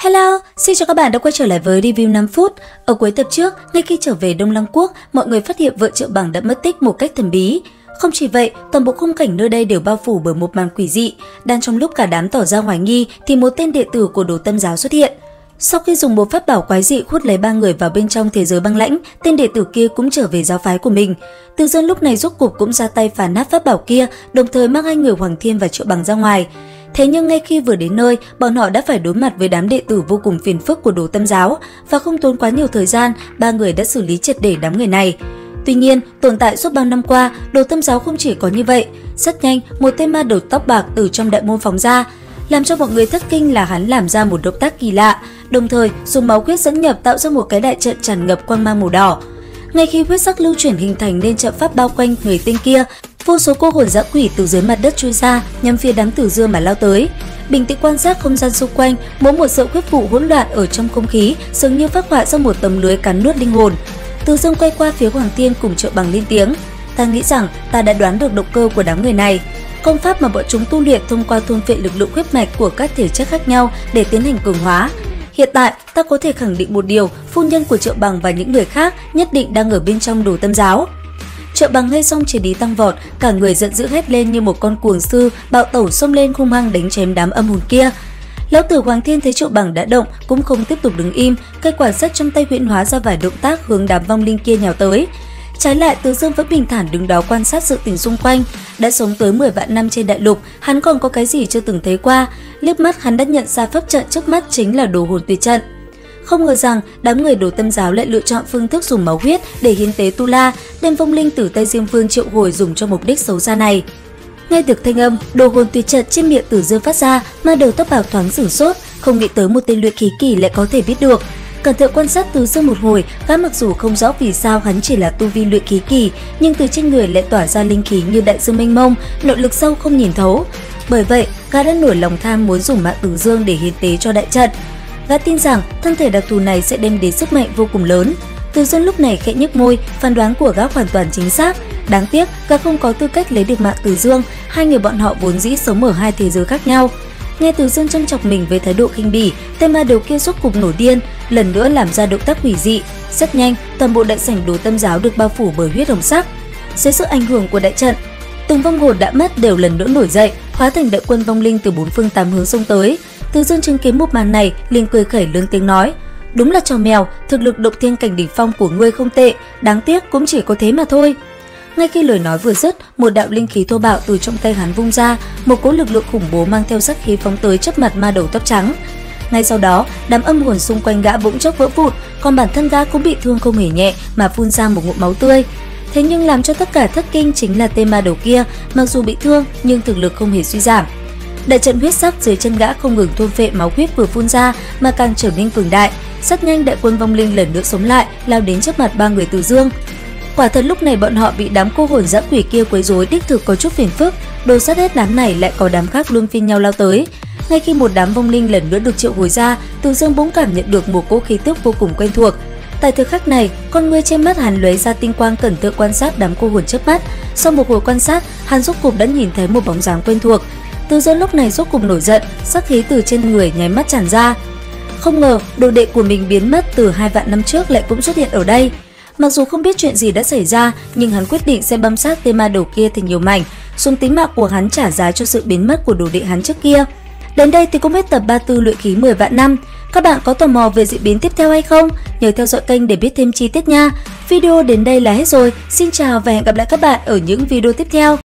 Hello, xin chào các bạn đã quay trở lại với review 5 phút. Ở cuối tập trước, ngay khi trở về Đông Lăng Quốc, mọi người phát hiện vợ Triệu Bằng đã mất tích một cách thần bí. Không chỉ vậy, toàn bộ khung cảnh nơi đây đều bao phủ bởi một màn quỷ dị. Đang trong lúc cả đám tỏ ra hoài nghi thì một tên đệ tử của Đồ Tâm giáo xuất hiện. Sau khi dùng một pháp bảo quái dị hút lấy 3 người vào bên trong thế giới băng lãnh, tên đệ tử kia cũng trở về giáo phái của mình. Từ Dân lúc này rốt cục cũng ra tay phá nát pháp bảo kia, đồng thời mang 2 người Hoàng Thiên và Triệu Bằng ra ngoài. Thế nhưng ngay khi vừa đến nơi, bọn họ đã phải đối mặt với đám đệ tử vô cùng phiền phức của Đồ Tâm giáo và không tốn quá nhiều thời gian, 3 người đã xử lý triệt để đám người này. Tuy nhiên, tồn tại suốt bao năm qua, Đồ Tâm giáo không chỉ có như vậy. Rất nhanh, một tên ma đầu tóc bạc từ trong đại môn phóng ra. Làm cho mọi người thất kinh là hắn làm ra một động tác kỳ lạ, đồng thời dùng máu huyết dẫn nhập tạo ra một cái đại trận tràn ngập quang mang màu đỏ. Ngay khi huyết sắc lưu chuyển hình thành nên trận pháp bao quanh người tên kia, vô số cô hồn dã quỷ từ dưới mặt đất chui ra, nhắm phía đám tử dương mà lao tới. Bình tĩnh quan sát không gian xung quanh, mỗi một sợi huyết vụ hỗn loạn ở trong không khí dường như phác họa ra một tấm lưới cắn nuốt linh hồn. Từ Dương quay qua phía Hoàng Thiên cùng Triệu Bằng lên tiếng: "Ta nghĩ rằng ta đã đoán được động cơ của đám người này. Công pháp mà bọn chúng tu luyện thông qua thôn phệ lực lượng huyết mạch của các thể chất khác nhau để tiến hành cường hóa. Hiện tại, ta có thể khẳng định một điều, phu nhân của Triệu Bằng và những người khác nhất định đang ở bên trong Đồ Tâm giáo." Triệu Bằng nghe xong chiến ý tăng vọt, cả người giận dữ hét lên như một con cuồng sư, bạo tẩu xông lên hung hăng đánh chém đám âm hồn kia. Lão tử Hoàng Thiên thấy Triệu Bằng đã động cũng không tiếp tục đứng im, cây quản sắt trong tay huyễn hóa ra vài động tác hướng đám vong linh kia nhào tới. Trái lại, Từ Dương vẫn bình thản đứng đó quan sát sự tình xung quanh. Đã sống tới 10 vạn năm trên đại lục, hắn còn có cái gì chưa từng thấy qua. Liếc mắt hắn đã nhận ra pháp trận trước mắt chính là Đồ Hồn Tuyệt Trận. Không ngờ rằng đám người Đồ Tâm giáo lại lựa chọn phương thức dùng máu huyết để hiến tế tu la, đem vong linh từ tay Diêm Vương triệu hồi dùng cho mục đích xấu xa này. Nghe được thanh âm Đồ Hồn Tuyệt Trận trên miệng Từ Dương phát ra, ma đầu tóc bạc thoáng sửng sốt, không nghĩ tới một tên luyện khí kỳ lại có thể biết được. Cẩn thận quan sát Từ Dương một hồi, gã mặc dù không rõ vì sao hắn chỉ là tu vi luyện khí kỳ, nhưng từ trên người lại tỏa ra linh khí như đại dương mênh mông, nội lực sâu không nhìn thấu. Bởi vậy, gã đã nổi lòng tham muốn dùng mạng Từ Dương để hiến tế cho đại trận. Gã tin rằng thân thể đặc thù này sẽ đem đến sức mạnh vô cùng lớn. Từ Dương lúc này khẽ nhếch môi, phán đoán của gã hoàn toàn chính xác. Đáng tiếc, gã không có tư cách lấy được mạng Từ Dương, hai người bọn họ vốn dĩ sống ở hai thế giới khác nhau. Nghe Từ Dương châm chọc mình với thái độ khinh bỉ, tên ma đầu kia rốt cục nổi điên, lần nữa làm ra động tác quỷ dị. Rất nhanh, toàn bộ đại sảnh Đồ Tâm giáo được bao phủ bởi huyết hồng sắc. Dưới sự ảnh hưởng của đại trận, từng vong hồn đã mất đều lần nữa nổi dậy, hóa thành đại quân vong linh từ 4 phương 8 hướng xông tới. Từ Dương chứng kiến một màn này, liền cười khẩy lớn tiếng nói: "Đúng là trò mèo, thực lực động thiên cảnh đỉnh phong của ngươi không tệ, đáng tiếc cũng chỉ có thế mà thôi." Ngay khi lời nói vừa dứt, một đạo linh khí thô bạo từ trong tay hắn vung ra, một cỗ lực lượng khủng bố mang theo sát khí phóng tới chớp mặt ma đầu tóc trắng. Ngay sau đó, đám âm hồn xung quanh gã bỗng chốc vỡ vụn, còn bản thân gã cũng bị thương không hề nhẹ mà phun ra một ngụm máu tươi. Thế nhưng làm cho tất cả thất kinh chính là tên ma đầu kia, mặc dù bị thương nhưng thực lực không hề suy giảm. Đại trận huyết sắc dưới chân gã không ngừng thôn phệ máu huyết vừa phun ra mà càng trở nên cường đại. Rất nhanh đại quân vong linh lần nữa sống lại, lao đến trước mặt 3 người Từ Dương. Quả thật lúc này bọn họ bị đám cô hồn dã quỷ kia quấy rối đích thực có chút phiền phức. Đồ sát hết đám này lại có đám khác luân phiên nhau lao tới. Ngay khi một đám vong linh lần nữa được triệu hồi ra, Từ Dương bỗng cảm nhận được một cỗ khí tức vô cùng quen thuộc. Tại thời khắc này, con ngươi trên mắt hắn lóe ra tinh quang, cẩn thận quan sát đám cô hồn trước mắt. Sau một hồi quan sát, hắn rốt cục đã nhìn thấy một bóng dáng quen thuộc. Từ Dương lúc này rốt cục nổi giận, sát khí từ trên người nháy mắt tràn ra. Không ngờ đồ đệ của mình biến mất từ 2 vạn năm trước lại cũng xuất hiện ở đây. Mặc dù không biết chuyện gì đã xảy ra, nhưng hắn quyết định sẽ băm xác tên ma đầu kia thành nhiều mảnh, dùng tính mạng của hắn trả giá cho sự biến mất của đồ đệ hắn trước kia. Đến đây thì cũng hết tập 34 luyện khí 10 vạn năm. Các bạn có tò mò về diễn biến tiếp theo hay không? Nhớ theo dõi kênh để biết thêm chi tiết nha. Video đến đây là hết rồi. Xin chào và hẹn gặp lại các bạn ở những video tiếp theo.